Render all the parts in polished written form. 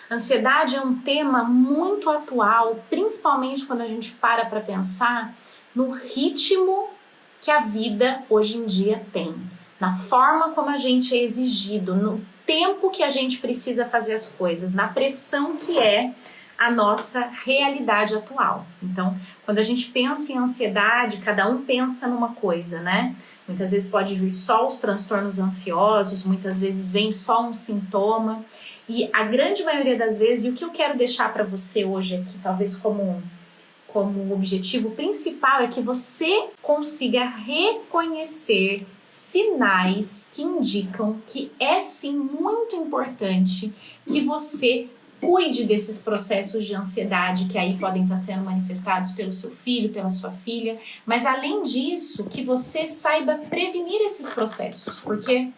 Ansiedade é um tema muito atual, principalmente quando a gente para pensar no ritmo que a vida hoje em dia tem, na forma como a gente é exigido, no tempo que a gente precisa fazer as coisas, na pressão que é a nossa realidade atual. Então, quando a gente pensa em ansiedade, cada um pensa numa coisa, né? Muitas vezes pode vir só os transtornos ansiosos, muitas vezes vem só um sintoma. E a grande maioria das vezes, e o que eu quero deixar para você hoje aqui, talvez como objetivo principal, é que você consiga reconhecer sinais que indicam que é sim muito importante que você cuide desses processos de ansiedade que aí podem estar sendo manifestados pelo seu filho, pela sua filha, mas além disso, que você saiba prevenir esses processos, porque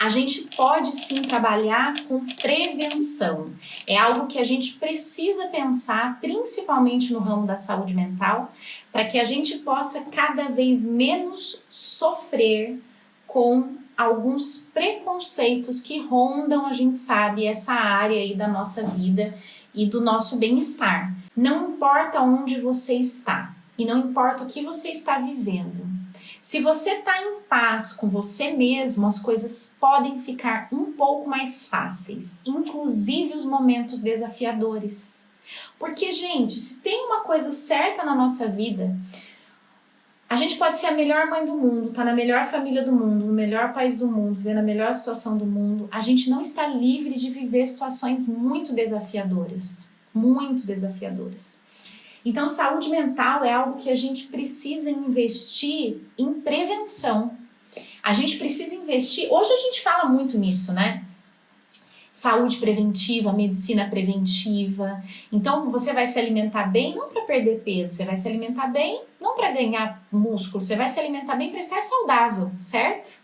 a gente pode sim trabalhar com prevenção. É algo que a gente precisa pensar, principalmente no ramo da saúde mental, para que a gente possa cada vez menos sofrer com alguns preconceitos que rondam, a gente sabe, essa área aí da nossa vida e do nosso bem-estar. Não importa onde você está e não importa o que você está vivendo. Se você está em paz com você mesmo, as coisas podem ficar um pouco mais fáceis, inclusive os momentos desafiadores. Porque, gente, se tem uma coisa certa na nossa vida, a gente pode ser a melhor mãe do mundo, tá na melhor família do mundo, no melhor país do mundo, vivendo a melhor situação do mundo. A gente não está livre de viver situações muito desafiadoras. Muito desafiadoras. Então, saúde mental é algo que a gente precisa investir em prevenção. A gente precisa investir... Hoje a gente fala muito nisso, né? Saúde preventiva, medicina preventiva. Então, você vai se alimentar bem não para perder peso, você vai se alimentar bem não para ganhar músculo, você vai se alimentar bem para estar saudável, certo?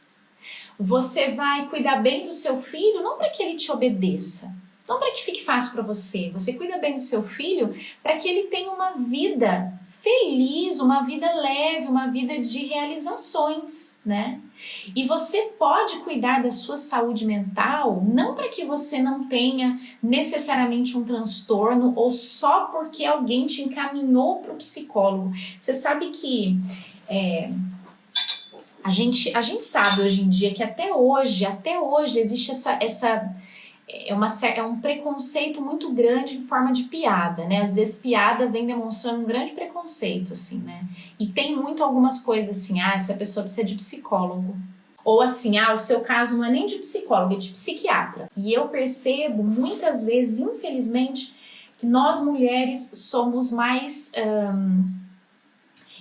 Você vai cuidar bem do seu filho não para que ele te obedeça, não para que fique fácil para você. Você cuida bem do seu filho para que ele tenha uma vida feliz, uma vida leve, uma vida de realizações, né? E você pode cuidar da sua saúde mental não para que você não tenha necessariamente um transtorno ou só porque alguém te encaminhou para o psicólogo. Você sabe que a gente sabe hoje em dia que até hoje existe é um preconceito muito grande em forma de piada, né? Às vezes piada vem demonstrando um grande preconceito, assim, né? E tem muito algumas coisas assim, essa pessoa precisa de psicólogo. Ou assim, o seu caso não é nem de psicólogo, é de psiquiatra. E eu percebo muitas vezes, infelizmente, que nós mulheres somos mais...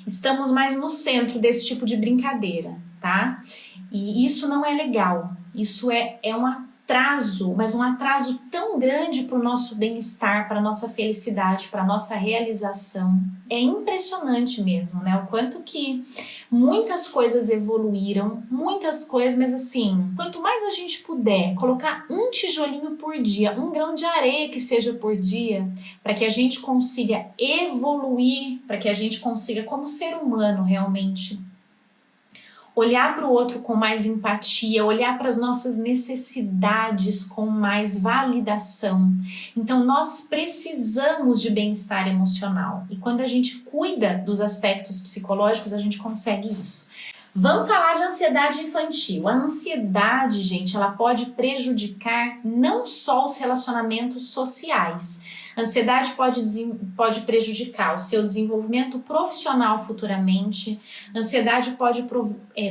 estamos mais no centro desse tipo de brincadeira, tá? E isso não é legal. Isso é um atraso, mas um atraso tão grande para o nosso bem-estar, para a nossa felicidade, para a nossa realização. É impressionante mesmo, né? O quanto que muitas coisas evoluíram, muitas coisas, mas assim, quanto mais a gente puder colocar um tijolinho por dia, um grão de areia que seja por dia, para que a gente consiga evoluir, para que a gente consiga, como ser humano, realmente olhar para o outro com mais empatia, olhar para as nossas necessidades com mais validação. Então, nós precisamos de bem-estar emocional. E quando a gente cuida dos aspectos psicológicos, a gente consegue isso. Vamos falar de ansiedade infantil. A ansiedade, gente, ela pode prejudicar não só os relacionamentos sociais. A ansiedade pode prejudicar o seu desenvolvimento profissional futuramente. A ansiedade pode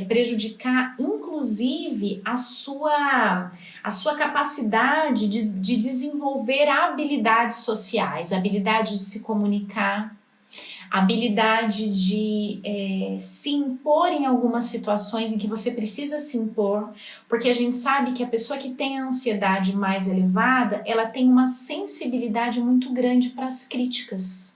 prejudicar, inclusive, a sua capacidade de desenvolver habilidades sociais, habilidade de se comunicar, habilidade de se impor em algumas situações em que você precisa se impor, porque a gente sabe que a pessoa que tem a ansiedade mais elevada, ela tem uma sensibilidade muito grande para as críticas.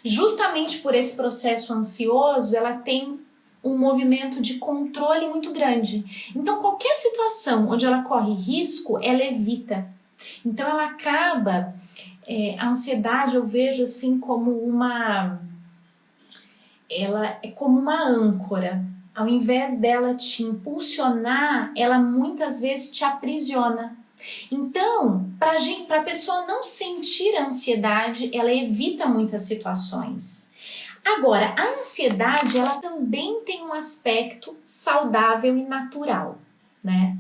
Justamente por esse processo ansioso, ela tem um movimento de controle muito grande. Então, qualquer situação onde ela corre risco, ela evita. Então, ela acaba... a ansiedade eu vejo assim como ela é como uma âncora. Ao invés dela te impulsionar, ela muitas vezes te aprisiona. Então, para a pessoa não sentir ansiedade, ela evita muitas situações. Agora, a ansiedade, ela também tem um aspecto saudável e natural, né?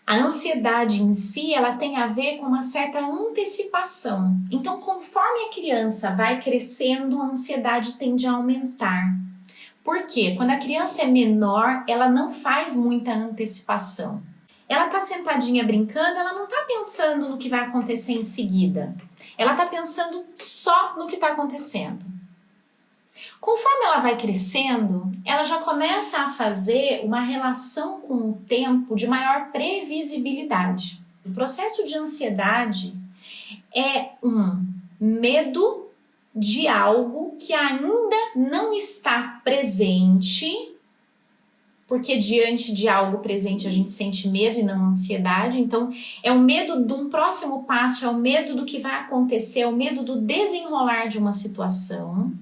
A ansiedade em si, ela tem a ver com uma certa antecipação. Então, conforme a criança vai crescendo, a ansiedade tende a aumentar. Por quê? Quando a criança é menor, ela não faz muita antecipação. Ela tá sentadinha brincando, ela não tá pensando no que vai acontecer em seguida. Ela tá pensando só no que tá acontecendo. Conforme ela vai crescendo, ela já começa a fazer uma relação com o tempo de maior previsibilidade. O processo de ansiedade é um medo de algo que ainda não está presente, porque diante de algo presente a gente sente medo e não ansiedade. Então, é o medo de um próximo passo, é o medo do que vai acontecer, é o medo do desenrolar de uma situação.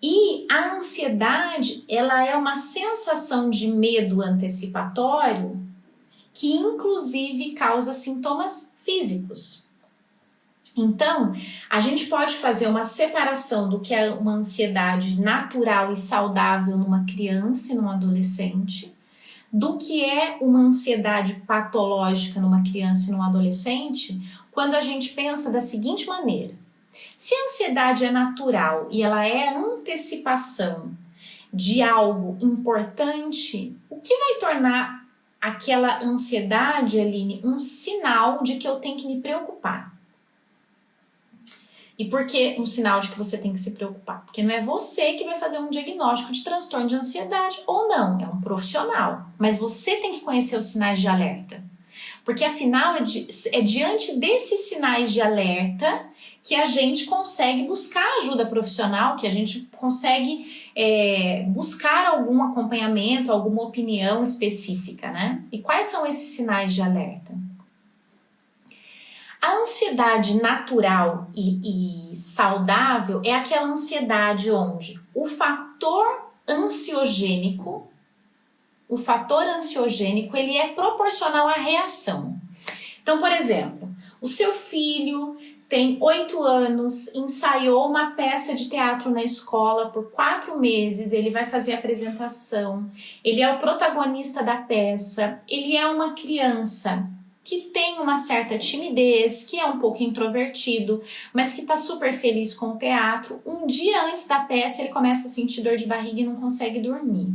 E a ansiedade, ela é uma sensação de medo antecipatório que inclusive causa sintomas físicos. Então, a gente pode fazer uma separação do que é uma ansiedade natural e saudável numa criança e num adolescente, do que é uma ansiedade patológica numa criança e num adolescente, quando a gente pensa da seguinte maneira: se a ansiedade é natural e ela é antecipação de algo importante, o que vai tornar aquela ansiedade, Aline, um sinal de que eu tenho que me preocupar? E por que um sinal de que você tem que se preocupar? Porque não é você que vai fazer um diagnóstico de transtorno de ansiedade ou não, é um profissional. Mas você tem que conhecer os sinais de alerta. Porque afinal é diante desses sinais de alerta que a gente consegue buscar ajuda profissional, que a gente consegue buscar algum acompanhamento, alguma opinião específica, né? E quais são esses sinais de alerta? A ansiedade natural e saudável é aquela ansiedade onde o fator ansiogênico ele é proporcional à reação. Então, por exemplo, o seu filho tem 8 anos, ensaiou uma peça de teatro na escola por 4 meses, ele vai fazer a apresentação, ele é o protagonista da peça, ele é uma criança que tem uma certa timidez, que é um pouco introvertido, mas que está super feliz com o teatro. Um dia antes da peça ele começa a sentir dor de barriga e não consegue dormir.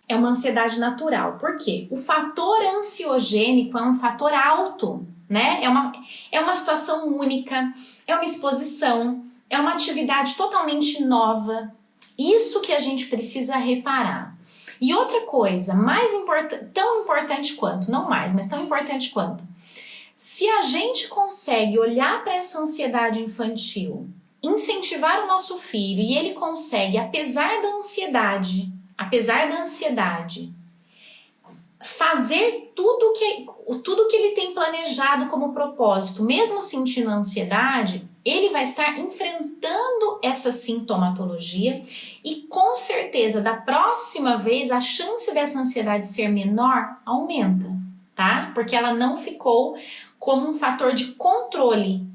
É uma ansiedade natural. Por quê? O fator ansiogênico é um fator alto, né? É uma situação única, é uma exposição, é uma atividade totalmente nova. Isso que a gente precisa reparar. E outra coisa, tão importante quanto, não mais, mas tão importante quanto, se a gente consegue olhar para essa ansiedade infantil, incentivar o nosso filho e ele consegue, apesar da ansiedade, fazer tudo que ele tem planejado como propósito, mesmo sentindo ansiedade, ele vai estar enfrentando essa sintomatologia e com certeza da próxima vez a chance dessa ansiedade ser menor aumenta, tá? Porque ela não ficou como um fator de controle.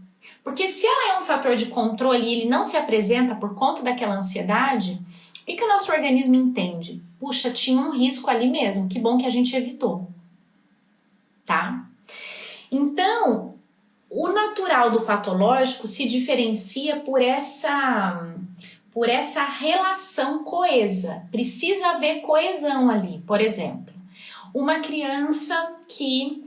Porque se ela é um fator de controle e ele não se apresenta por conta daquela ansiedade, o que o nosso organismo entende? Puxa, tinha um risco ali mesmo, que bom que a gente evitou, tá? Então, o natural do patológico se diferencia por essa relação coesa. Precisa haver coesão ali. Por exemplo, uma criança que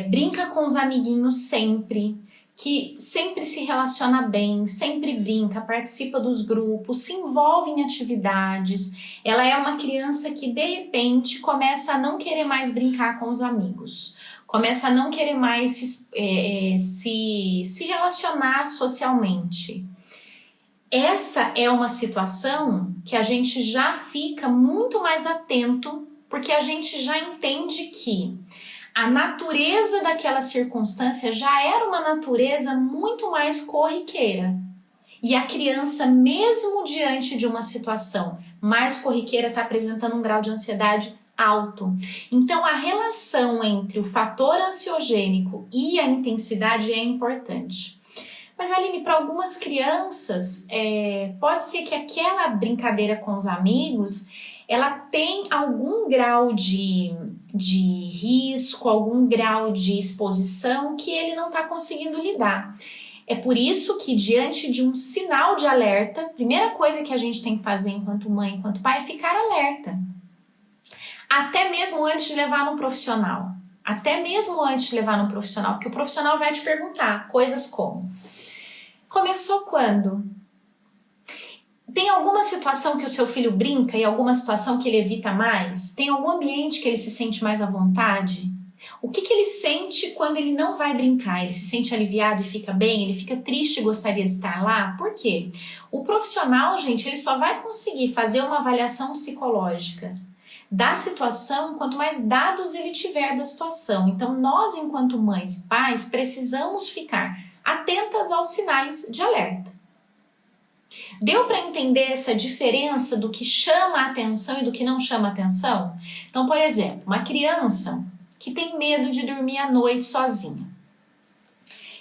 brinca com os amiguinhos sempre, que sempre se relaciona bem, sempre brinca, participa dos grupos, se envolve em atividades. Ela é uma criança que de repente começa a não querer mais brincar com os amigos, começa a não querer mais se relacionar socialmente. Essa é uma situação que a gente já fica muito mais atento, porque a gente já entende que a natureza daquela circunstância já era uma natureza muito mais corriqueira. E a criança, mesmo diante de uma situação mais corriqueira, está apresentando um grau de ansiedade alto. Então, a relação entre o fator ansiogênico e a intensidade é importante. Mas, Aline, para algumas crianças, pode ser que aquela brincadeira com os amigos, ela tem algum grau de risco, algum grau de exposição que ele não está conseguindo lidar. É por isso que, diante de um sinal de alerta, a primeira coisa que a gente tem que fazer enquanto mãe, enquanto pai, é ficar alerta. Até mesmo antes de levar no profissional. Até mesmo antes de levar no profissional, porque o profissional vai te perguntar coisas como: começou quando? Tem alguma situação que o seu filho brinca e alguma situação que ele evita mais? Tem algum ambiente que ele se sente mais à vontade? O que ele sente quando ele não vai brincar? Ele se sente aliviado e fica bem? Ele fica triste e gostaria de estar lá? Por quê? O profissional, gente, ele só vai conseguir fazer uma avaliação psicológica da situação quanto mais dados ele tiver da situação. Então, nós, enquanto mães e pais, precisamos ficar atentas aos sinais de alerta. Deu para entender essa diferença do que chama a atenção e do que não chama a atenção? Então, por exemplo, uma criança que tem medo de dormir à noite sozinha.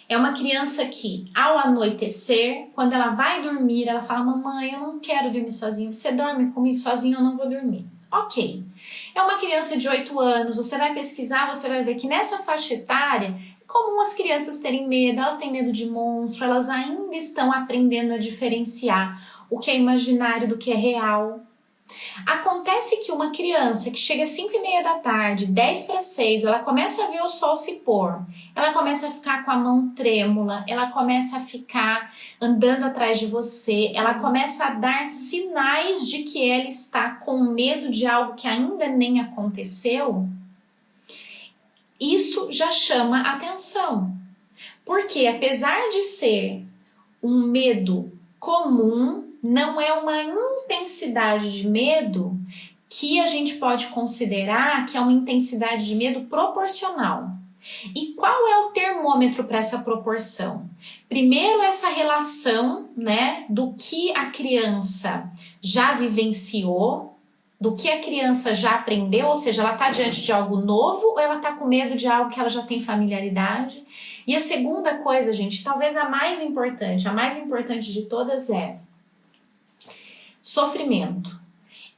É uma criança que, ao anoitecer, quando ela vai dormir, ela fala: mamãe, eu não quero dormir sozinha, você dorme comigo? Sozinho eu não vou dormir. Ok. É uma criança de 8 anos, você vai pesquisar, você vai ver que nessa faixa etária é comum as crianças terem medo, elas têm medo de monstro, elas ainda estão aprendendo a diferenciar o que é imaginário do que é real. Acontece que uma criança que chega às 5:30 da tarde, 10 para 6, ela começa a ver o sol se pôr, ela começa a ficar com a mão trêmula, ela começa a ficar andando atrás de você, ela começa a dar sinais de que ela está com medo de algo que ainda nem aconteceu. Isso já chama atenção, porque apesar de ser um medo comum, não é uma intensidade de medo que a gente pode considerar que é uma intensidade de medo proporcional. E qual é o termômetro para essa proporção? Primeiro, essa relação, né, do que a criança já vivenciou, do que a criança já aprendeu, ou seja, ela está diante de algo novo ou ela está com medo de algo que ela já tem familiaridade. E a segunda coisa, gente, talvez a mais importante de todas é sofrimento.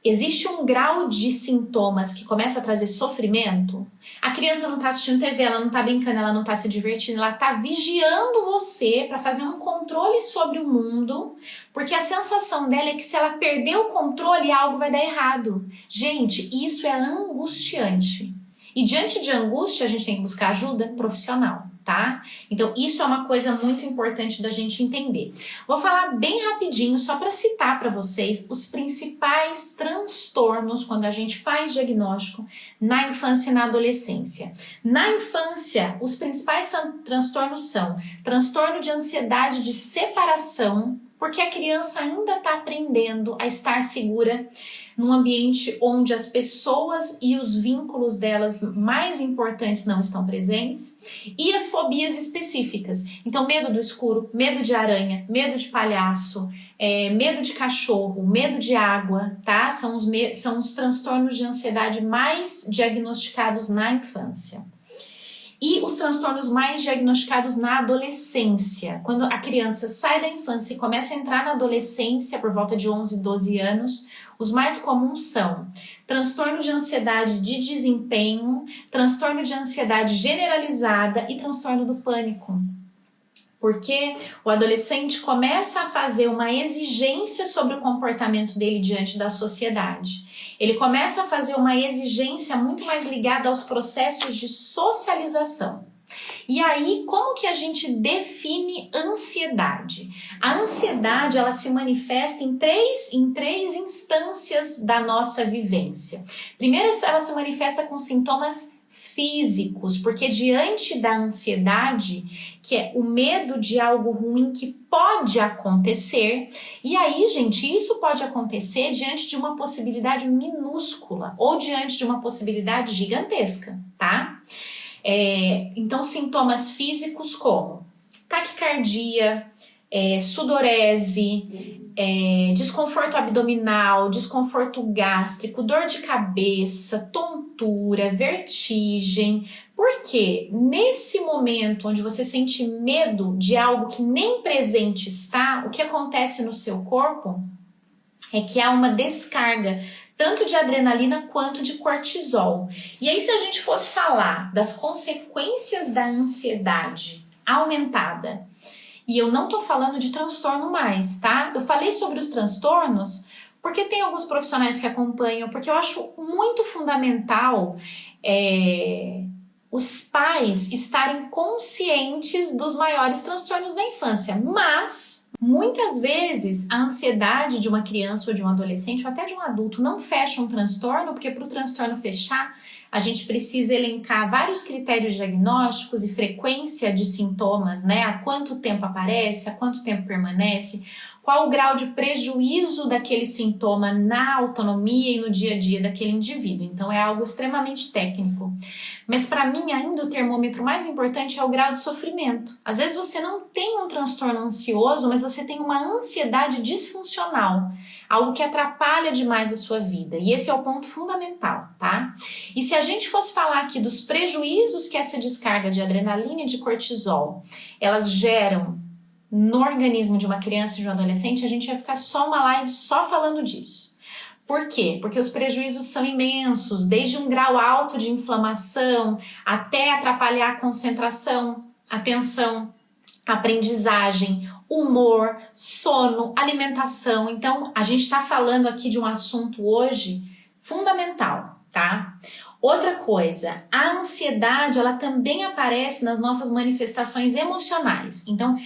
Existe um grau de sintomas que começa a trazer sofrimento. A criança não está assistindo TV, ela não está brincando, ela não está se divertindo, ela está vigiando você para fazer um controle sobre o mundo, porque a sensação dela é que se ela perder o controle, algo vai dar errado. Gente, isso é angustiante. E diante de angústia, a gente tem que buscar ajuda profissional, tá? Então, isso é uma coisa muito importante da gente entender. Vou falar bem rapidinho, só para citar para vocês os principais transtornos quando a gente faz diagnóstico na infância e na adolescência. Na infância, os principais transtornos são transtorno de ansiedade de separação, porque a criança ainda está aprendendo a estar segura num ambiente onde as pessoas e os vínculos delas mais importantes não estão presentes, e as fobias específicas. Então, medo do escuro, medo de aranha, medo de palhaço, medo de cachorro, medo de água, tá? São os transtornos de ansiedade mais diagnosticados na infância. E os transtornos mais diagnosticados na adolescência. Quando a criança sai da infância e começa a entrar na adolescência, por volta de 11, 12 anos, os mais comuns são transtorno de ansiedade de desempenho, transtorno de ansiedade generalizada e transtorno do pânico. Porque o adolescente começa a fazer uma exigência sobre o comportamento dele diante da sociedade. Ele começa a fazer uma exigência muito mais ligada aos processos de socialização. E aí, como que a gente define ansiedade? A ansiedade, ela se manifesta em três instâncias da nossa vivência. Primeiro, ela se manifesta com sintomas físicos, porque diante da ansiedade, que é o medo de algo ruim que pode acontecer, e aí, gente, isso pode acontecer diante de uma possibilidade minúscula ou diante de uma possibilidade gigantesca, tá? Então, sintomas físicos como taquicardia, sudorese, desconforto abdominal, desconforto gástrico, dor de cabeça, tontura, vertigem. Porque nesse momento onde você sente medo de algo que nem presente está, o que acontece no seu corpo é que há uma descarga tanto de adrenalina quanto de cortisol. E aí, se a gente fosse falar das consequências da ansiedade aumentada, e eu não tô falando de transtorno mais, tá? Eu falei sobre os transtornos porque tem alguns profissionais que acompanham, porque eu acho muito fundamental os pais estarem conscientes dos maiores transtornos da infância, mas muitas vezes a ansiedade de uma criança ou de um adolescente ou até de um adulto não fecha um transtorno, porque para o transtorno fechar, a gente precisa elencar vários critérios diagnósticos e frequência de sintomas, né? Há quanto tempo aparece, há quanto tempo permanece, qual o grau de prejuízo daquele sintoma na autonomia e no dia a dia daquele indivíduo. Então é algo extremamente técnico. Mas para mim ainda o termômetro mais importante é o grau de sofrimento. Às vezes você não tem um transtorno ansioso, mas você tem uma ansiedade disfuncional, algo que atrapalha demais a sua vida. E esse é o ponto fundamental, tá? E se a gente fosse falar aqui dos prejuízos que essa descarga de adrenalina e de cortisol, elas geram no organismo de uma criança e de um adolescente, a gente ia ficar só uma live só falando disso. Por quê? Porque os prejuízos são imensos, desde um grau alto de inflamação até atrapalhar a concentração, atenção, aprendizagem, humor, sono, alimentação. Então, a gente está falando aqui de um assunto hoje fundamental, tá? Outra coisa, a ansiedade, ela também aparece nas nossas manifestações emocionais. Então,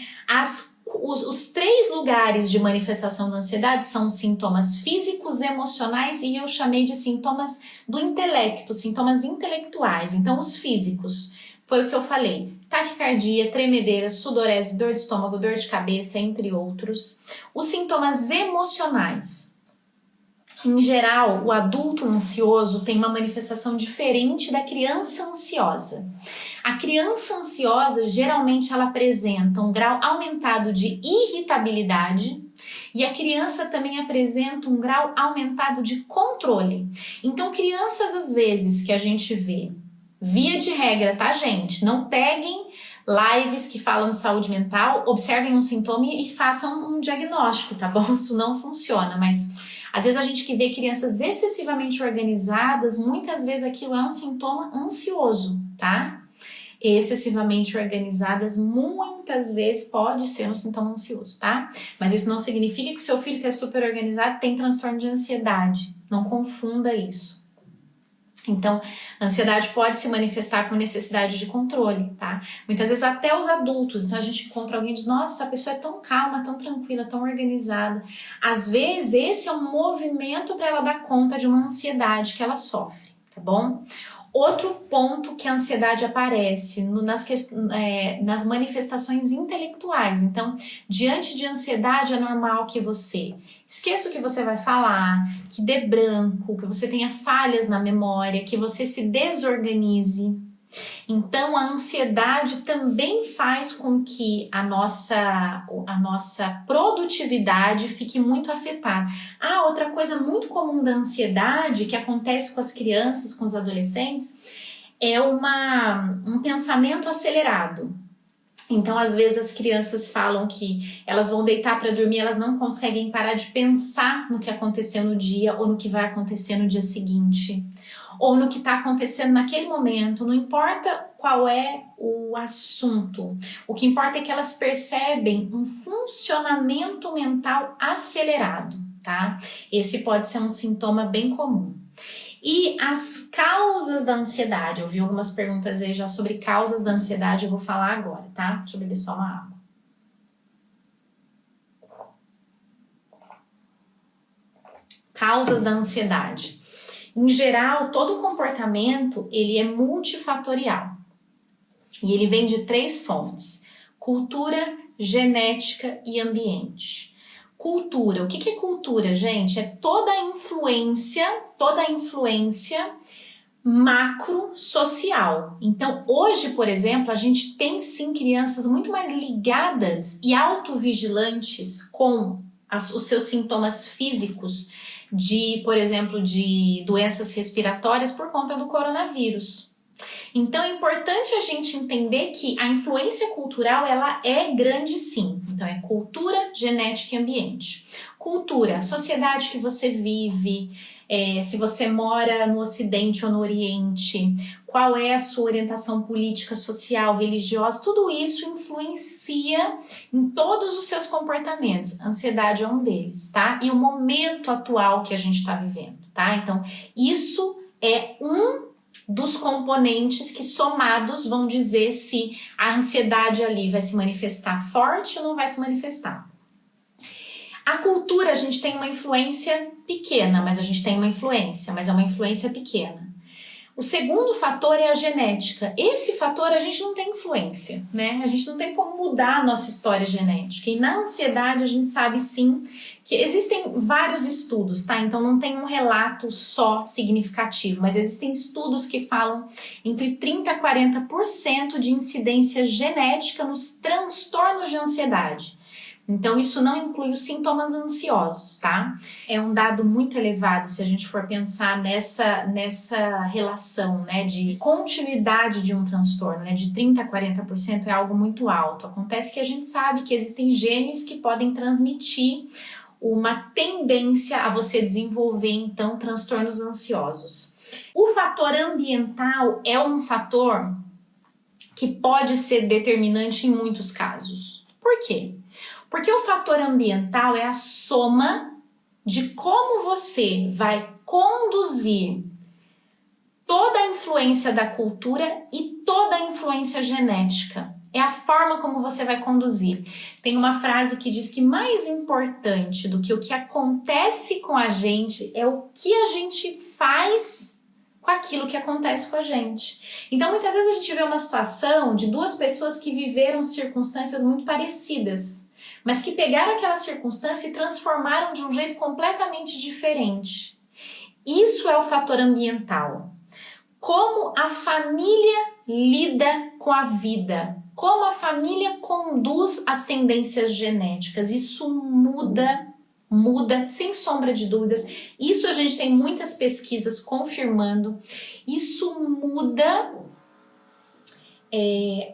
os 3 lugares de manifestação da ansiedade são os sintomas físicos, emocionais e eu chamei de sintomas do intelecto, sintomas intelectuais. Então, os físicos, foi o que eu falei, taquicardia, tremedeira, sudorese, dor de estômago, dor de cabeça, entre outros. Os sintomas emocionais. Em geral, o adulto ansioso tem uma manifestação diferente da criança ansiosa. A criança ansiosa, geralmente, ela apresenta um grau aumentado de irritabilidade e a criança também apresenta um grau aumentado de controle. Então, crianças, às vezes, que a gente vê, via de regra, tá, gente? Não peguem lives que falam de saúde mental, observem um sintoma e façam um diagnóstico, tá bom? Isso não funciona, mas às vezes a gente que vê crianças excessivamente organizadas, muitas vezes aquilo é um sintoma ansioso, tá? Excessivamente organizadas, muitas vezes pode ser um sintoma ansioso, tá? Mas isso não significa que o seu filho que é super organizado tem transtorno de ansiedade. Não confunda isso. Então, a ansiedade pode se manifestar com necessidade de controle, tá? Muitas vezes até os adultos, então a gente encontra alguém e diz, nossa, a pessoa é tão calma, tão tranquila, tão organizada. Às vezes, esse é um movimento para ela dar conta de uma ansiedade que ela sofre, tá bom? Outro ponto que a ansiedade aparece nas manifestações intelectuais. Então, diante de ansiedade é normal que você esqueça o que você vai falar, que dê branco, que você tenha falhas na memória, que você se desorganize. Então, a ansiedade também faz com que a nossa produtividade fique muito afetada. Outra coisa muito comum da ansiedade que acontece com as crianças, com os adolescentes, é um pensamento acelerado. Então, às vezes, as crianças falam que elas vão deitar para dormir, elas não conseguem parar de pensar no que aconteceu no dia ou no que vai acontecer no dia seguinte, ou no que está acontecendo naquele momento. Não importa qual é o assunto, o que importa é que elas percebem um funcionamento mental acelerado, tá? Esse pode ser um sintoma bem comum. E as causas da ansiedade, eu vi algumas perguntas aí já sobre causas da ansiedade, eu vou falar agora, tá? Deixa eu beber só uma água. Causas da ansiedade. Em geral, todo comportamento, ele é multifatorial. E ele vem de 3 fontes: cultura, genética e ambiente. Cultura, o que é cultura, gente? É toda a influência macro social. Então, hoje, por exemplo, a gente tem sim crianças muito mais ligadas e autovigilantes com os seus sintomas físicos de, por exemplo, de doenças respiratórias por conta do coronavírus. Então é importante a gente entender que a influência cultural ela é grande sim. Então é cultura, genética e ambiente. Cultura, a sociedade que você vive, se você mora no Ocidente ou no Oriente, qual é a sua orientação política, social, religiosa, tudo isso influencia em todos os seus comportamentos. A ansiedade é um deles, tá? E o momento atual que a gente está vivendo, tá? Então isso é um dos componentes que somados vão dizer se a ansiedade ali vai se manifestar forte ou não vai se manifestar. A cultura, a gente tem uma influência pequena, mas a gente tem uma influência, mas é uma influência pequena. O segundo fator é a genética. Esse fator a gente não tem influência, né? A gente não tem como mudar a nossa história genética. E na ansiedade a gente sabe sim que existem vários estudos, tá? Então não tem um relato só significativo, mas existem estudos que falam entre 30% a 40% de incidência genética nos transtornos de ansiedade. Então, isso não inclui os sintomas ansiosos, tá? É um dado muito elevado se a gente for pensar nessa relação, né, de continuidade de um transtorno, né, de 30% a 40% é algo muito alto. Acontece que a gente sabe que existem genes que podem transmitir uma tendência a você desenvolver, então, transtornos ansiosos. O fator ambiental é um fator que pode ser determinante em muitos casos. Por quê? Porque o fator ambiental é a soma de como você vai conduzir toda a influência da cultura e toda a influência genética. É a forma como você vai conduzir. Tem uma frase que diz que mais importante do que o que acontece com a gente é o que a gente faz com aquilo que acontece com a gente. Então, muitas vezes a gente vê uma situação de duas pessoas que viveram circunstâncias muito parecidas, mas que pegaram aquela circunstância e transformaram de um jeito completamente diferente. Isso é o fator ambiental. Como a família lida com a vida, como a família conduz as tendências genéticas, isso muda sem sombra de dúvidas. Isso a gente tem muitas pesquisas confirmando. Isso muda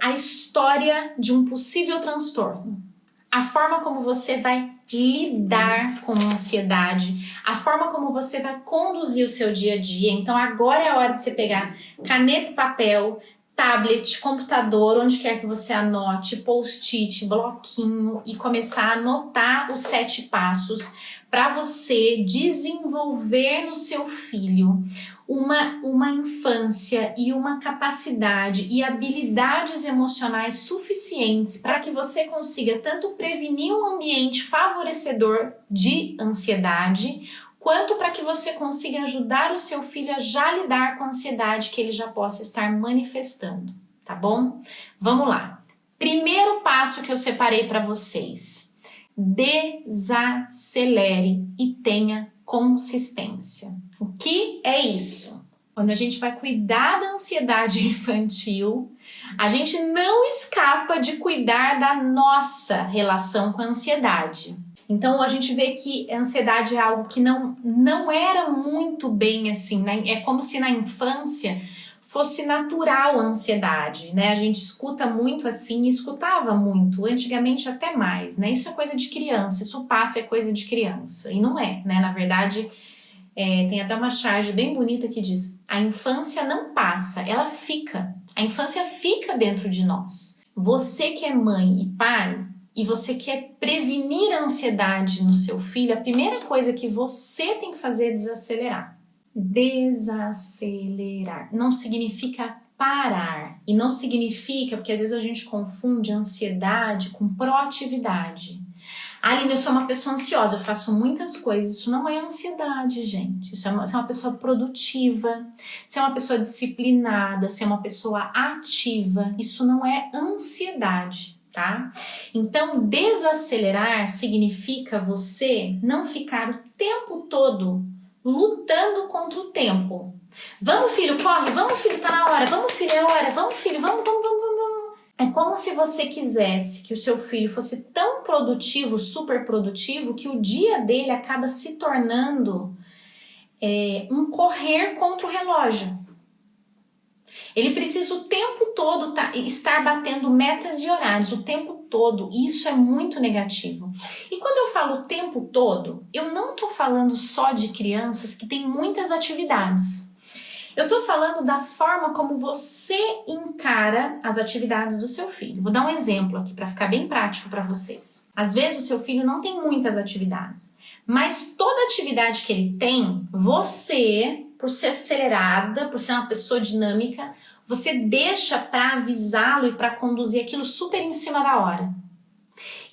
a história de um possível transtorno. A forma como você vai lidar com a ansiedade, a forma como você vai conduzir o seu dia a dia. Então agora é a hora de você pegar caneta e papel, tablet, computador, onde quer que você anote, post-it, bloquinho e começar a anotar os 7 passos para você desenvolver no seu filho uma infância e uma capacidade e habilidades emocionais suficientes para que você consiga tanto prevenir um ambiente favorecedor de ansiedade, quanto para que você consiga ajudar o seu filho a já lidar com a ansiedade que ele já possa estar manifestando, tá bom? Vamos lá. Primeiro passo que eu separei para vocês: desacelere e tenha consistência. O que é isso? Quando a gente vai cuidar da ansiedade infantil, a gente não escapa de cuidar da nossa relação com a ansiedade. Então a gente vê que a ansiedade é algo que não era muito bem assim, né? É como se na infância fosse natural a ansiedade, né? A gente escuta muito assim, escutava muito, antigamente até mais, né? Isso é coisa de criança, isso passa, é coisa de criança. E não é, né? Na verdade, tem até uma charge bem bonita que diz: a infância não passa, ela fica. A infância fica dentro de nós. Você que é mãe e pai, e você quer prevenir a ansiedade no seu filho, a primeira coisa que você tem que fazer é desacelerar. Desacelerar não significa parar, e não significa, porque às vezes a gente confunde ansiedade com proatividade. Aline, eu sou uma pessoa ansiosa, eu faço muitas coisas. Isso não é ansiedade, gente. Isso é uma pessoa produtiva, você é uma pessoa disciplinada, você é uma pessoa ativa. Isso não é ansiedade, tá? Então, desacelerar significa você não ficar o tempo todo lutando contra o tempo. Vamos, filho, corre, vamos, filho, tá na hora, vamos, filho, é hora, vamos, filho, vamos. É como se você quisesse que o seu filho fosse tão produtivo, super produtivo, que o dia dele acaba se tornando um correr contra o relógio. Ele precisa o tempo todo estar batendo metas e horários, o tempo todo. Isso é muito negativo. E quando eu falo o tempo todo, eu não estou falando só de crianças que têm muitas atividades. Eu estou falando da forma como você encara as atividades do seu filho. Vou dar um exemplo aqui para ficar bem prático para vocês. Às vezes o seu filho não tem muitas atividades, mas toda atividade que ele tem, você, por ser acelerada, por ser uma pessoa dinâmica, você deixa para avisá-lo e para conduzir aquilo super em cima da hora.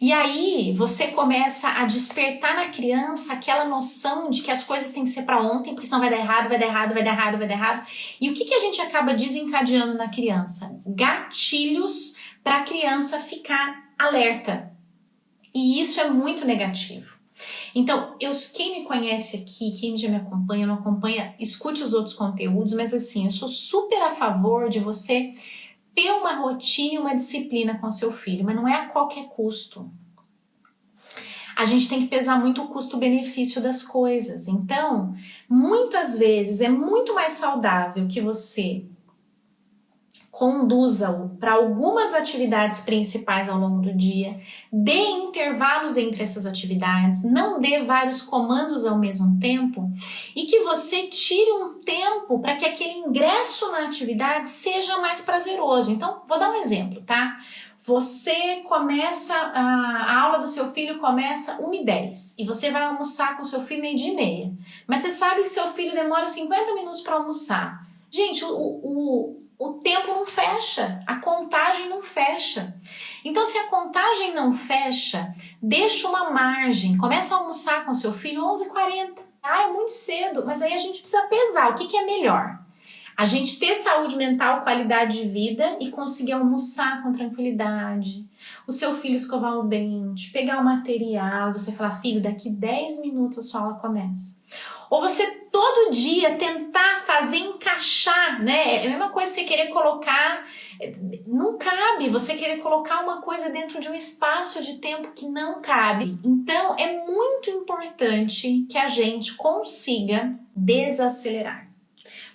E aí você começa a despertar na criança aquela noção de que as coisas têm que ser para ontem, porque senão vai dar errado, vai dar errado, vai dar errado, vai dar errado. E o que a gente acaba desencadeando na criança? Gatilhos para a criança ficar alerta. E isso é muito negativo. Então, quem me conhece aqui, quem já me acompanha, não acompanha, escute os outros conteúdos, mas assim, eu sou super a favor de você ter uma rotina e uma disciplina com seu filho, mas não é a qualquer custo. A gente tem que pesar muito o custo-benefício das coisas. Então, muitas vezes é muito mais saudável que você conduza-o para algumas atividades principais ao longo do dia, dê intervalos entre essas atividades, não dê vários comandos ao mesmo tempo e que você tire um tempo para que aquele ingresso na atividade seja mais prazeroso. Então, vou dar um exemplo, tá? Você começa, a aula do seu filho começa 1h10 e você vai almoçar com seu filho 12h30, mas você sabe que seu filho demora 50 minutos para almoçar. Gente, o tempo não fecha, a contagem não fecha. Então, se a contagem não fecha, deixa uma margem. Começa a almoçar com seu filho 11h40. Ah, é muito cedo, mas aí a gente precisa pesar. O que é melhor? A gente ter saúde mental, qualidade de vida e conseguir almoçar com tranquilidade. O seu filho escovar o dente, pegar o material, você falar, filho, daqui 10 minutos a sua aula começa. Ou você todo dia tentar fazer encaixar, né? É a mesma coisa você querer colocar, não cabe você querer colocar uma coisa dentro de um espaço de tempo que não cabe. Então é muito importante que a gente consiga desacelerar.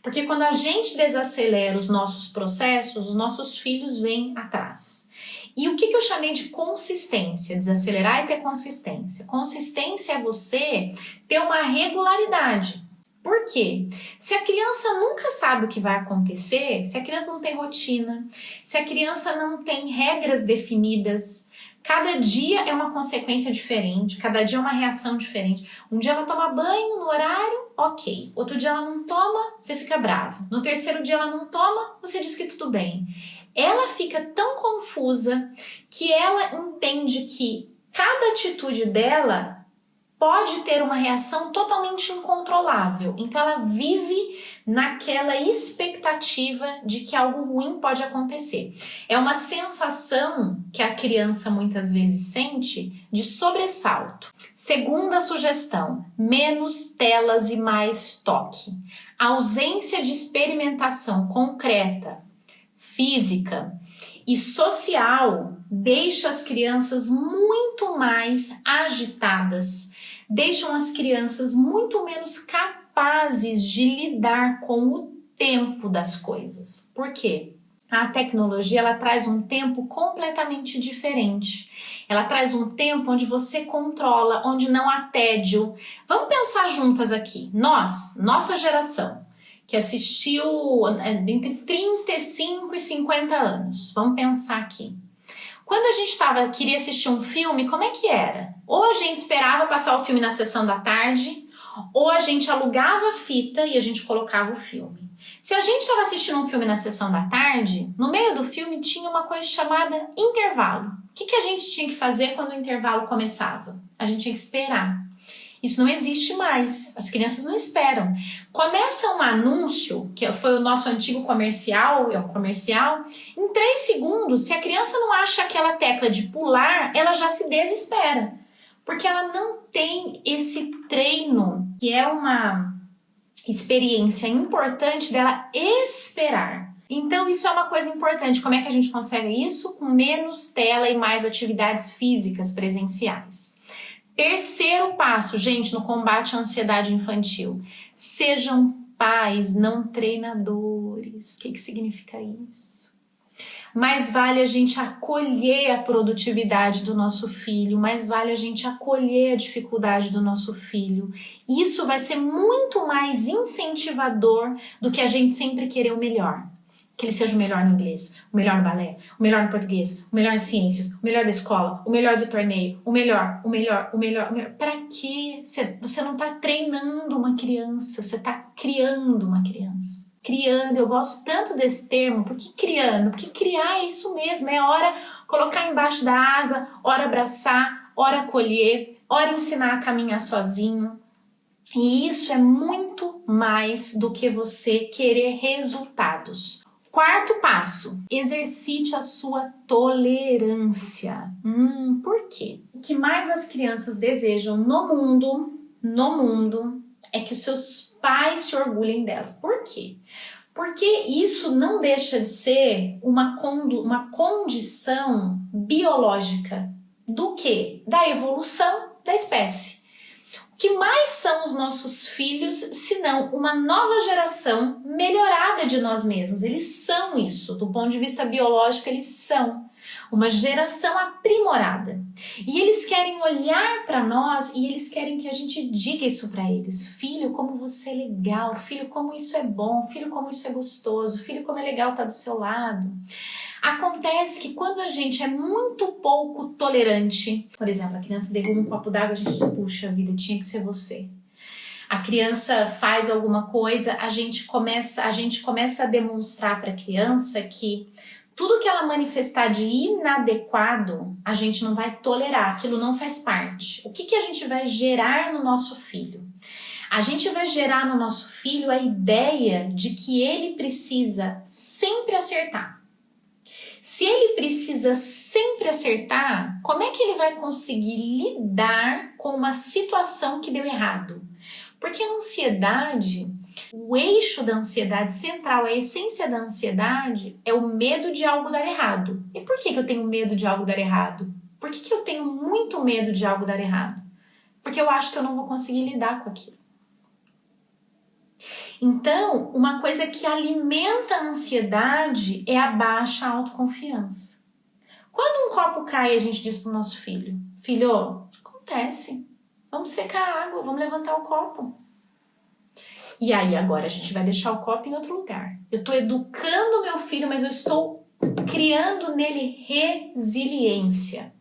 Porque quando a gente desacelera os nossos processos, os nossos filhos vêm atrás. E o que eu chamei de consistência? Desacelerar e ter consistência. Consistência é você ter uma regularidade. Por quê? Se a criança nunca sabe o que vai acontecer, se a criança não tem rotina, se a criança não tem regras definidas, cada dia é uma consequência diferente, cada dia é uma reação diferente. Um dia ela toma banho no horário, ok. Outro dia ela não toma, você fica bravo. No terceiro dia ela não toma, você diz que tudo bem. Ela fica tão confusa que ela entende que cada atitude dela pode ter uma reação totalmente incontrolável. Então ela vive naquela expectativa de que algo ruim pode acontecer. É uma sensação que a criança muitas vezes sente de sobressalto. Segunda sugestão, menos telas e mais toque. A ausência de experimentação concreta, física e social deixa as crianças muito mais agitadas, deixam as crianças muito menos capazes de lidar com o tempo das coisas. Por quê? A tecnologia ela traz um tempo completamente diferente. Ela traz um tempo onde você controla, onde não há tédio. Vamos pensar juntas aqui. Nossa geração, que assistiu entre 35 e 50 anos. Vamos pensar aqui. Quando a gente queria assistir um filme, como é que era? Ou a gente esperava passar o filme na sessão da tarde, ou a gente alugava a fita e a gente colocava o filme. Se a gente estava assistindo um filme na sessão da tarde, no meio do filme tinha uma coisa chamada intervalo. O que a gente tinha que fazer quando o intervalo começava? A gente tinha que esperar. Isso não existe mais, as crianças não esperam. Começa um anúncio, que foi o nosso antigo comercial, em 3 segundos, se a criança não acha aquela tecla de pular, ela já se desespera. Porque ela não tem esse treino, que é uma experiência importante dela esperar. Então isso é uma coisa importante. Como é que a gente consegue isso? Com menos tela e mais atividades físicas presenciais. Terceiro passo, gente, no combate à ansiedade infantil. Sejam pais, não treinadores. O que significa isso? Mais vale a gente acolher a produtividade do nosso filho, mais vale a gente acolher a dificuldade do nosso filho. Isso vai ser muito mais incentivador do que a gente sempre querer o melhor. Que ele seja o melhor no inglês, o melhor no balé, o melhor no português, o melhor em ciências, o melhor da escola, o melhor do torneio, o melhor. Pra quê? Você não tá treinando uma criança, você tá criando uma criança. Criando, eu gosto tanto desse termo, por que criando? Porque criar é isso mesmo, é hora colocar embaixo da asa, hora abraçar, hora acolher, hora ensinar a caminhar sozinho. E isso é muito mais do que você querer resultados. Quarto passo, exercite a sua tolerância. Por quê? O que mais as crianças desejam no mundo, é que os seus pais se orgulhem delas. Por quê? Porque isso não deixa de ser uma condição biológica do quê? Da evolução da espécie. O que mais são os nossos filhos, senão uma nova geração melhorada de nós mesmos? Eles são isso, do ponto de vista biológico, eles são uma geração aprimorada. E eles querem olhar para nós e eles querem que a gente diga isso para eles. Filho, como você é legal. Filho, como isso é bom. Filho, como isso é gostoso. Filho, como é legal estar do seu lado. Acontece que quando a gente é muito pouco tolerante, por exemplo, a criança derruba um copo d'água, a gente diz, puxa vida, tinha que ser você. A criança faz alguma coisa, a gente começa a demonstrar para a criança que tudo que ela manifestar de inadequado, a gente não vai tolerar, aquilo não faz parte. O que a gente vai gerar no nosso filho? A gente vai gerar no nosso filho a ideia de que ele precisa sempre acertar. Se ele precisa sempre acertar, como é que ele vai conseguir lidar com uma situação que deu errado? Porque a ansiedade, o eixo da ansiedade central, a essência da ansiedade é o medo de algo dar errado. E por que eu tenho medo de algo dar errado? Por que eu tenho muito medo de algo dar errado? Porque eu acho que eu não vou conseguir lidar com aquilo. Então, uma coisa que alimenta a ansiedade é a baixa autoconfiança. Quando um copo cai, a gente diz para o nosso filho, filho, acontece, vamos secar a água, vamos levantar o copo. E aí agora a gente vai deixar o copo em outro lugar. Eu estou educando meu filho, mas eu estou criando nele resiliência.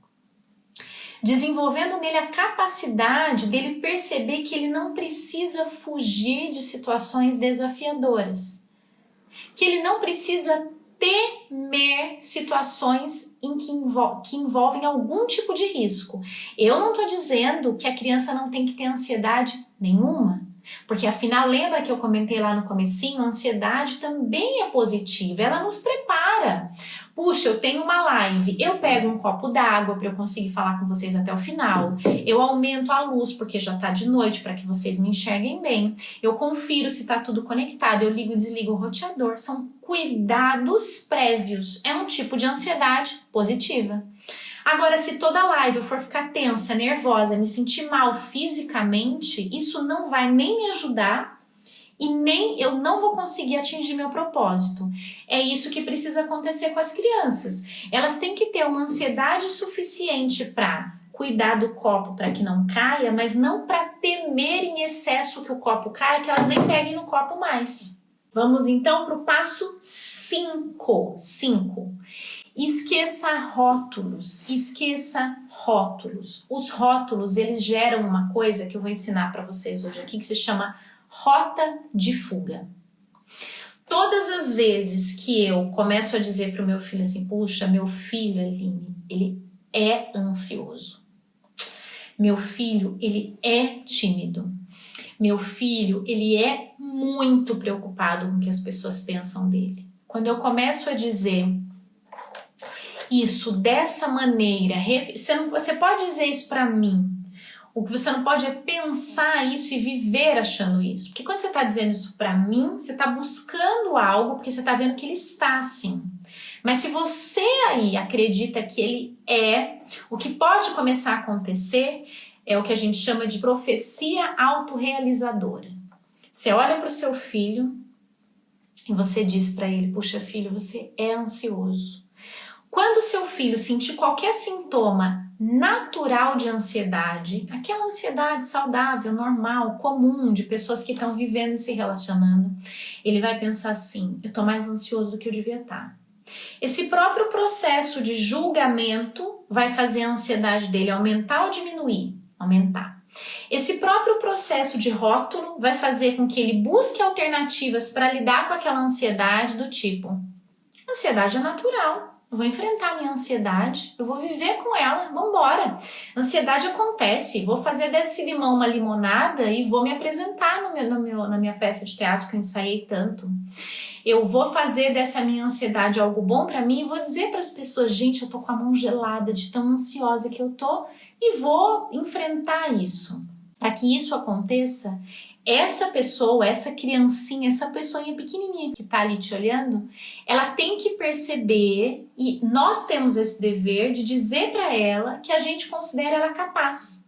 Desenvolvendo nele a capacidade dele perceber que ele não precisa fugir de situações desafiadoras. Que ele não precisa temer situações que envolvem algum tipo de risco. Eu não estou dizendo que a criança não tem que ter ansiedade nenhuma. Porque afinal, lembra que eu comentei lá no comecinho, a ansiedade também é positiva, ela nos prepara. Puxa, eu tenho uma live, eu pego um copo d'água para eu conseguir falar com vocês até o final, eu aumento a luz porque já está de noite para que vocês me enxerguem bem, eu confiro se está tudo conectado, eu ligo e desligo o roteador, são cuidados prévios, é um tipo de ansiedade positiva. Agora, se toda live eu for ficar tensa, nervosa, me sentir mal fisicamente, isso não vai nem me ajudar e nem eu não vou conseguir atingir meu propósito. É isso que precisa acontecer com as crianças. Elas têm que ter uma ansiedade suficiente para cuidar do copo para que não caia, mas não para temer em excesso que o copo caia, que elas nem peguem no copo mais. Vamos então para o passo 5. Esqueça rótulos, Os rótulos, eles geram uma coisa que eu vou ensinar para vocês hoje aqui, que se chama rota de fuga. Todas as vezes que eu começo a dizer para o meu filho assim, puxa, meu filho, Aline, ele é ansioso. Meu filho, ele é tímido. Meu filho, ele é muito preocupado com o que as pessoas pensam dele. Quando eu começo a dizer isso dessa maneira, você pode dizer isso para mim O que você não pode é pensar isso e viver achando isso. Porque quando você está dizendo isso para mim, você está buscando algo porque você está vendo que ele está assim. Mas se você aí acredita que ele é, o que pode começar a acontecer é o que a gente chama de profecia autorrealizadora. Você olha para o seu filho e você diz para ele, puxa filho, você é ansioso. Quando o seu filho sentir qualquer sintoma natural de ansiedade, aquela ansiedade saudável, normal, comum, de pessoas que estão vivendo e se relacionando, ele vai pensar assim, eu estou mais ansioso do que eu devia estar. Esse próprio processo de julgamento vai fazer a ansiedade dele aumentar ou diminuir? Aumentar. Esse próprio processo de rótulo vai fazer com que ele busque alternativas para lidar com aquela ansiedade do tipo, ansiedade é natural. Eu vou enfrentar a minha ansiedade, eu vou viver com ela, vambora. Ansiedade acontece, vou fazer desse limão uma limonada e vou me apresentar na minha peça de teatro que eu ensaiei tanto. Eu vou fazer dessa minha ansiedade algo bom pra mim e vou dizer pras pessoas, gente, eu tô com a mão gelada de tão ansiosa que eu tô e vou enfrentar isso. Para que isso aconteça, essa pessoa, essa criancinha, essa pessoinha pequenininha que tá ali te olhando, ela tem que perceber e nós temos esse dever de dizer para ela que a gente considera ela capaz.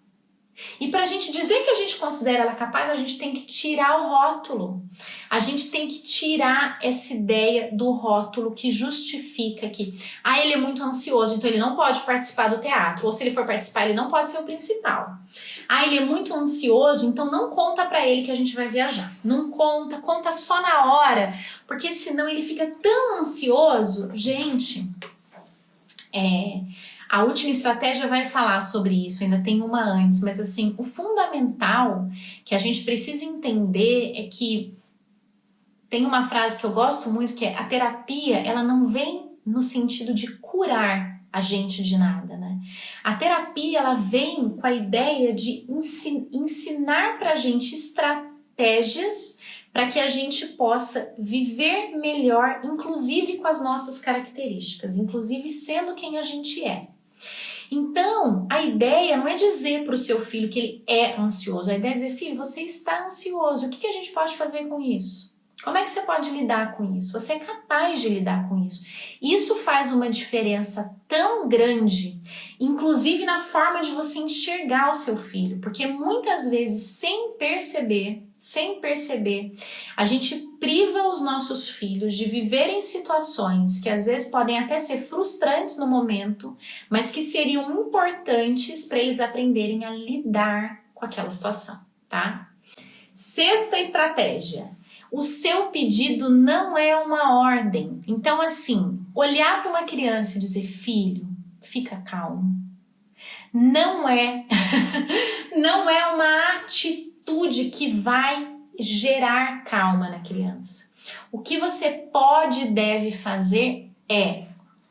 E para a gente dizer que a gente considera ela capaz, a gente tem que tirar o rótulo. A gente tem que tirar essa ideia do rótulo que justifica que ele é muito ansioso, então ele não pode participar do teatro. Ou se ele for participar, ele não pode ser o principal. Ele é muito ansioso, então não conta para ele que a gente vai viajar. Não conta, conta só na hora, porque senão ele fica tão ansioso. Gente, a última estratégia vai falar sobre isso, ainda tem uma antes, mas assim, o fundamental que a gente precisa entender é que tem uma frase que eu gosto muito, que é a terapia, ela não vem no sentido de curar a gente de nada, né? A terapia, ela vem com a ideia de ensinar pra gente estratégias para que a gente possa viver melhor, inclusive com as nossas características, inclusive sendo quem a gente é. Então, a ideia não é dizer para o seu filho que ele é ansioso, a ideia é dizer, filho, você está ansioso, o que a gente pode fazer com isso? Como é que você pode lidar com isso? Você é capaz de lidar com isso. Isso faz uma diferença tão grande, inclusive na forma de você enxergar o seu filho, porque muitas vezes, sem perceber, a gente priva os nossos filhos de viverem situações que às vezes podem até ser frustrantes no momento, mas que seriam importantes para eles aprenderem a lidar com aquela situação, tá? Sexta estratégia. O seu pedido não é uma ordem. Então, assim, olhar para uma criança e dizer, filho, fica calmo. Não é uma atitude que vai gerar calma na criança. O que você pode e deve fazer é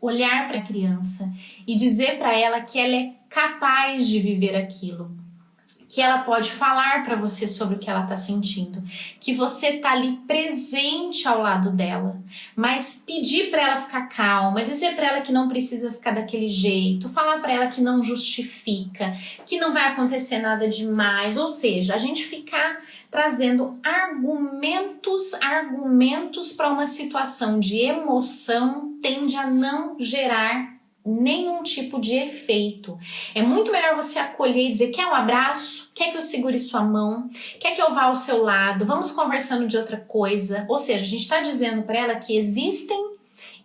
olhar para a criança e dizer para ela que ela é capaz de viver aquilo. Que ela pode falar para você sobre o que ela está sentindo, que você tá ali presente ao lado dela, mas pedir para ela ficar calma, dizer para ela que não precisa ficar daquele jeito, falar para ela que não justifica, que não vai acontecer nada demais, ou seja, a gente ficar trazendo argumentos para uma situação de emoção tende a não gerar nenhum tipo de efeito. É muito melhor você acolher e dizer, quer um abraço? Quer que eu segure sua mão? Quer que eu vá ao seu lado? Vamos conversando de outra coisa? Ou seja, a gente está dizendo para ela que existem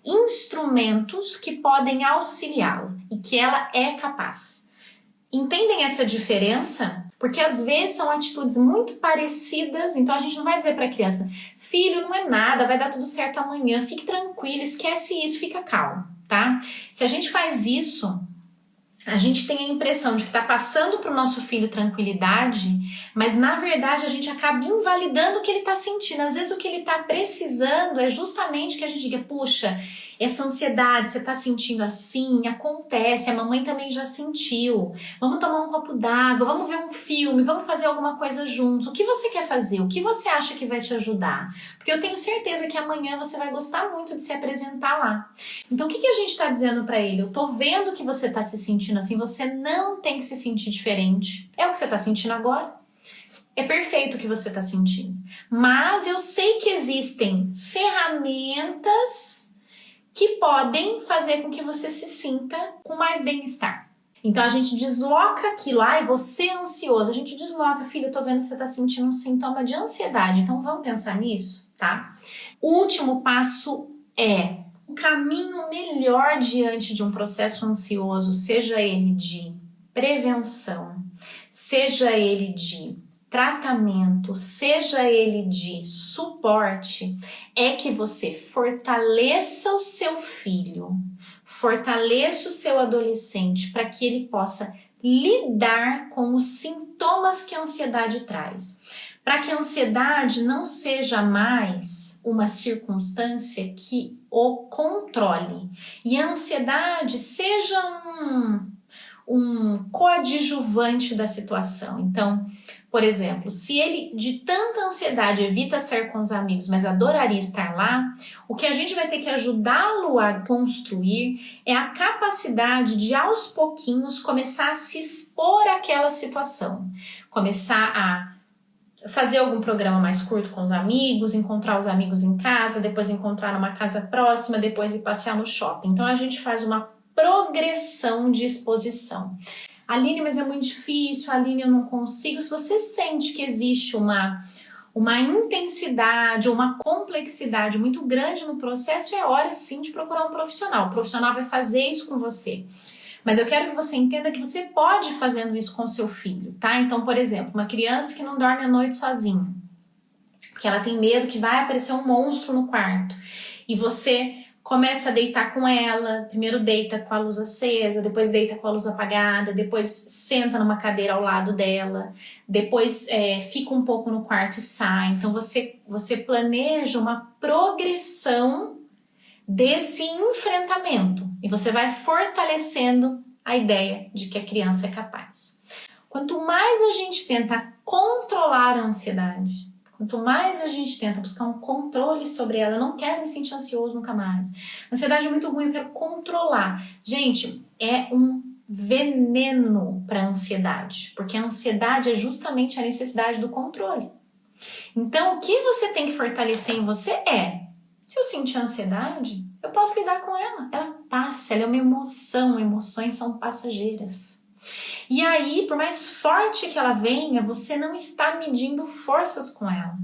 instrumentos que podem auxiliá-la e que ela é capaz. Entendem essa diferença? Porque às vezes são atitudes muito parecidas, então a gente não vai dizer para a criança, filho, não é nada, vai dar tudo certo amanhã, fique tranquilo, esquece isso, fica calmo, tá? Se a gente faz isso, a gente tem a impressão de que está passando para o nosso filho tranquilidade, mas na verdade a gente acaba invalidando o que ele está sentindo. Às vezes o que ele está precisando é justamente que a gente diga, puxa, essa ansiedade, você tá sentindo assim, acontece, a mamãe também já sentiu. Vamos tomar um copo d'água, vamos ver um filme, vamos fazer alguma coisa juntos. O que você quer fazer? O que você acha que vai te ajudar? Porque eu tenho certeza que amanhã você vai gostar muito de se apresentar lá. Então, o que a gente tá dizendo pra ele? Eu tô vendo que você tá se sentindo assim, você não tem que se sentir diferente. É o que você tá sentindo agora? É perfeito o que você está sentindo, mas eu sei que existem ferramentas que podem fazer com que você se sinta com mais bem-estar. Então a gente desloca aquilo, você é ansioso, a gente desloca, filho, eu tô vendo que você está sentindo um sintoma de ansiedade, então vamos pensar nisso, tá? O último passo é o caminho melhor diante de um processo ansioso, seja ele de prevenção, seja ele de tratamento, seja ele de suporte, é que você fortaleça o seu filho, fortaleça o seu adolescente para que ele possa lidar com os sintomas que a ansiedade traz. Para que a ansiedade não seja mais uma circunstância que o controle e a ansiedade seja um coadjuvante da situação. Então, por exemplo, se ele de tanta ansiedade evita sair com os amigos, mas adoraria estar lá, o que a gente vai ter que ajudá-lo a construir é a capacidade de aos pouquinhos começar a se expor àquela situação, começar a fazer algum programa mais curto com os amigos, encontrar os amigos em casa, depois encontrar numa casa próxima, depois ir passear no shopping. Então a gente faz uma progressão de exposição. Aline, mas é muito difícil, Aline, eu não consigo. Se você sente que existe uma intensidade, uma complexidade muito grande no processo, é hora sim de procurar um profissional. O profissional vai fazer isso com você. Mas eu quero que você entenda que você pode ir fazendo isso com seu filho, tá? Então, por exemplo, uma criança que não dorme à noite sozinha, porque ela tem medo que vai aparecer um monstro no quarto, e você começa a deitar com ela, primeiro deita com a luz acesa, depois deita com a luz apagada, depois senta numa cadeira ao lado dela, depois fica um pouco no quarto e sai. Então você planeja uma progressão desse enfrentamento e você vai fortalecendo a ideia de que a criança é capaz. Quanto mais a gente tenta controlar a ansiedade, quanto mais a gente tenta buscar um controle sobre ela, eu não quero me sentir ansioso nunca mais. Ansiedade é muito ruim, eu quero controlar. Gente, é um veneno para a ansiedade, porque a ansiedade é justamente a necessidade do controle. Então, o que você tem que fortalecer em você é, se eu sentir ansiedade, eu posso lidar com ela. Ela passa, ela é uma emoção, emoções são passageiras. E aí, por mais forte que ela venha, você não está medindo forças com ela.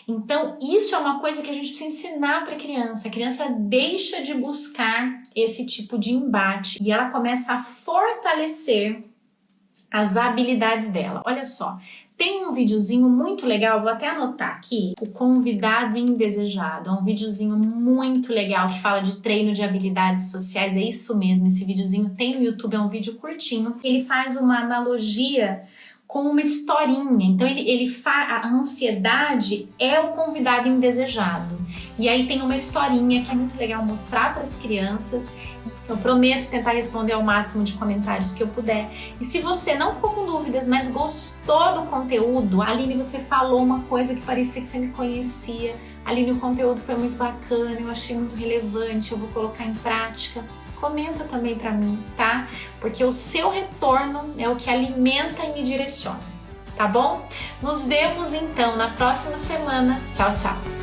Então, isso é uma coisa que a gente precisa ensinar para a criança. A criança deixa de buscar esse tipo de embate e ela começa a fortalecer as habilidades dela. Olha só, tem um videozinho muito legal, vou até anotar aqui, o Convidado Indesejado. É um videozinho muito legal que fala de treino de habilidades sociais, é isso mesmo, esse videozinho tem no YouTube, é um vídeo curtinho. Ele faz uma analogia com uma historinha, então a ansiedade é o convidado indesejado. E aí tem uma historinha que é muito legal mostrar para as crianças. Eu prometo tentar responder ao máximo de comentários que eu puder. E se você não ficou com dúvidas, mas gostou do conteúdo, Aline, você falou uma coisa que parecia que você me conhecia. Aline, o conteúdo foi muito bacana, eu achei muito relevante, eu vou colocar em prática. Comenta também para mim, tá? Porque o seu retorno é o que alimenta e me direciona, tá bom? Nos vemos então na próxima semana. Tchau, tchau!